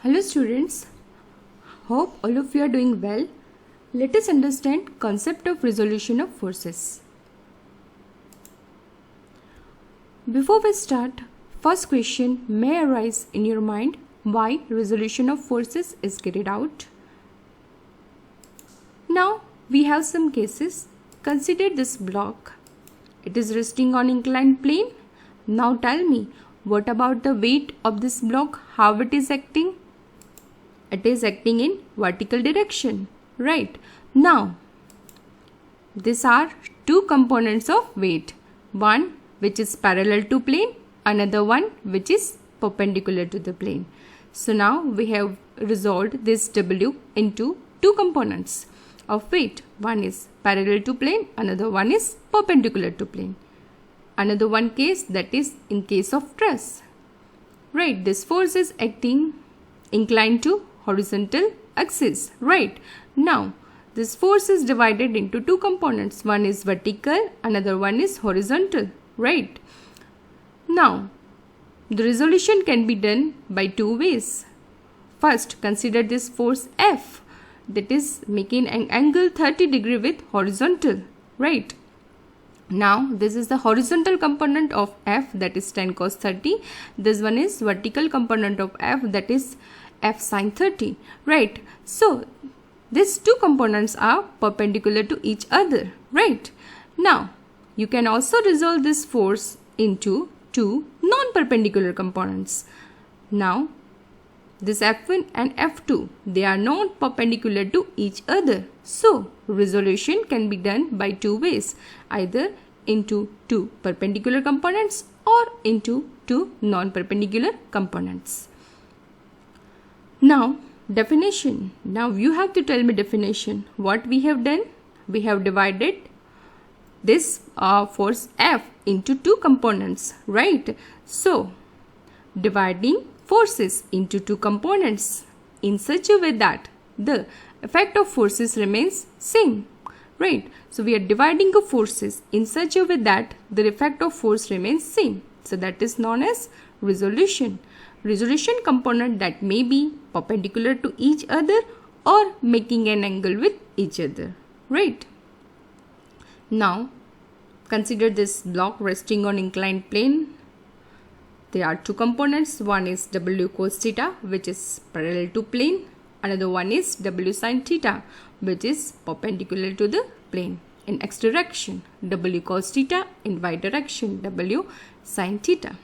Hello students, hope all of you are doing well. Let us understand concept of resolution of forces. Before we start, first question may arise in your mind: why resolution of forces is carried out? Now we have some cases. Consider this block. It is resting on inclined plane. Now tell me, what about the weight of this block? How it is acting? It is acting in vertical direction, right? Now, these are two components of weight. One which is parallel to plane, another one which is perpendicular to the plane. So now we have resolved this W into two components of weight. One is parallel to plane, another one is perpendicular to plane. Another one case, that is in case of truss. Right, this force is acting inclined to horizontal axis, right? Now this force is divided into two components. One is vertical, another one is horizontal, right? Now the resolution can be done by two ways. First, consider this force F, that is making an angle 30 degree with horizontal, right? Now this is the horizontal component of F, that is tan cos 30. This one is vertical component of F, that is F sin 30, right? So these two components are perpendicular to each other, right? Now you can also resolve this force into two non-perpendicular components. Now this F1 and F2, they are not perpendicular to each other. So resolution can be done by two ways, either into two perpendicular components or into two non-perpendicular components. Now definition. Now you have to tell me definition. What we have done? We have divided this force F into two components, right? So dividing forces into two components in such a way that the effect of forces remains same, right? So we are dividing the forces in such a way that the effect of force remains same. So that is known as resolution. Resolution component that may be perpendicular to each other or making an angle with each other, right? Now consider this block resting on inclined plane. There are two components. One is W cos theta, which is parallel to plane. Another one is W sin theta, which is perpendicular to the plane in x direction. W cos theta in y direction, W sin theta.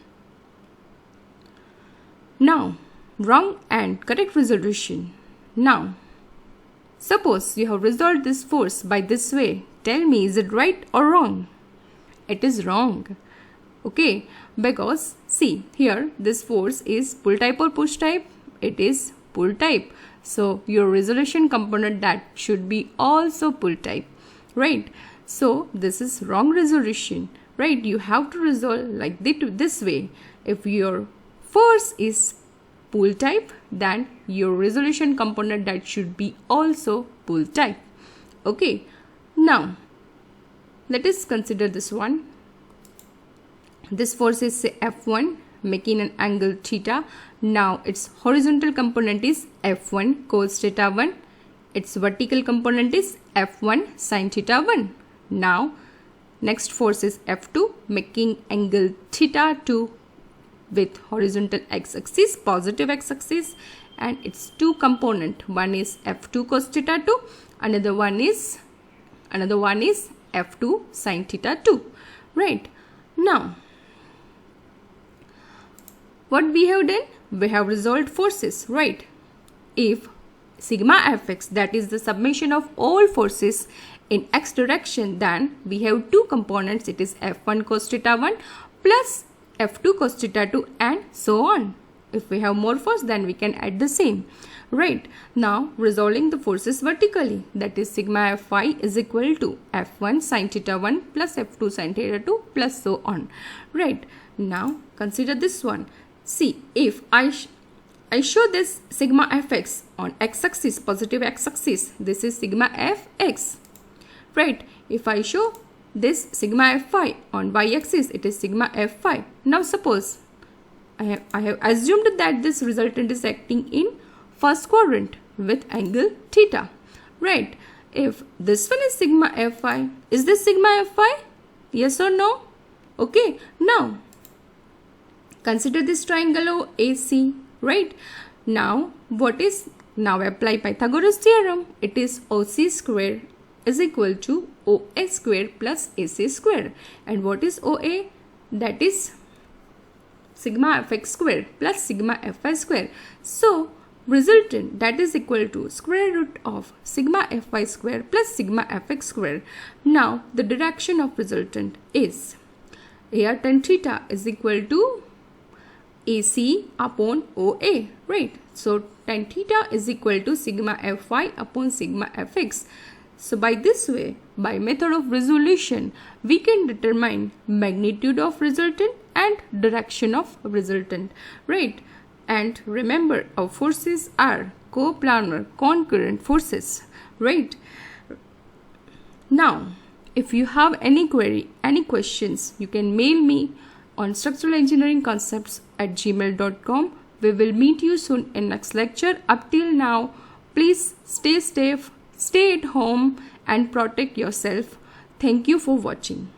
Now wrong and correct resolution. Now suppose you have resolved this force by this way. Tell me, is it right or wrong? It is wrong. Okay, because see here, this force is pull type or push type? It is pull type. So your resolution component that should be also pull type, right? So this is wrong resolution, right? You have to resolve like this way. If your force is pull type, then your resolution component that should be also pull type. Okay, now let us consider this one. This force is say F1 making an angle theta. Now its horizontal component is F1 cos theta 1. Its vertical component is F1 sin theta 1. Now next force is F2 making angle theta 2 with horizontal x-axis, positive x-axis, and its two component. One is F2 cos theta 2, another one is F2 sin theta 2, right? Now what we have done? We have resolved forces, right? If sigma fx, that is the summation of all forces in x direction, then we have two components. It is F1 cos theta 1 plus F2 cos theta 2 and so on. If we have more force, then we can add the same, right? Now resolving the forces vertically, that is sigma Fy is equal to F1 sin theta 1 plus F2 sin theta 2 plus so on, right? Now consider this one. See, if I show this sigma fx on x-axis, positive x-axis, this is sigma fx. right? If I show this sigma Fy on y-axis, it is sigma Fy. Now suppose I have assumed that this resultant is acting in first quadrant with angle theta, right? If this one is sigma Fy, is this sigma Fy? Yes or no? Okay, now consider this triangle OAC, right? Now apply Pythagoras theorem. It is OC square is equal to OA square plus AC square. And what is OA? That is sigma Fx square plus sigma Fy square. So resultant, that is equal to square root of sigma Fy square plus sigma Fx square. Now the direction of resultant is AR tan theta is equal to AC upon OA, right? So tan theta is equal to sigma Fy upon sigma Fx. So by this way, by method of resolution, we can determine magnitude of resultant and direction of resultant, right? And remember, our forces are coplanar concurrent forces, right? Now, if you have any query, any questions, you can mail me on structuralengineeringconcepts@gmail.com. We will meet you soon in next lecture. Up till now, please stay safe, stay at home and protect yourself. Thank you for watching.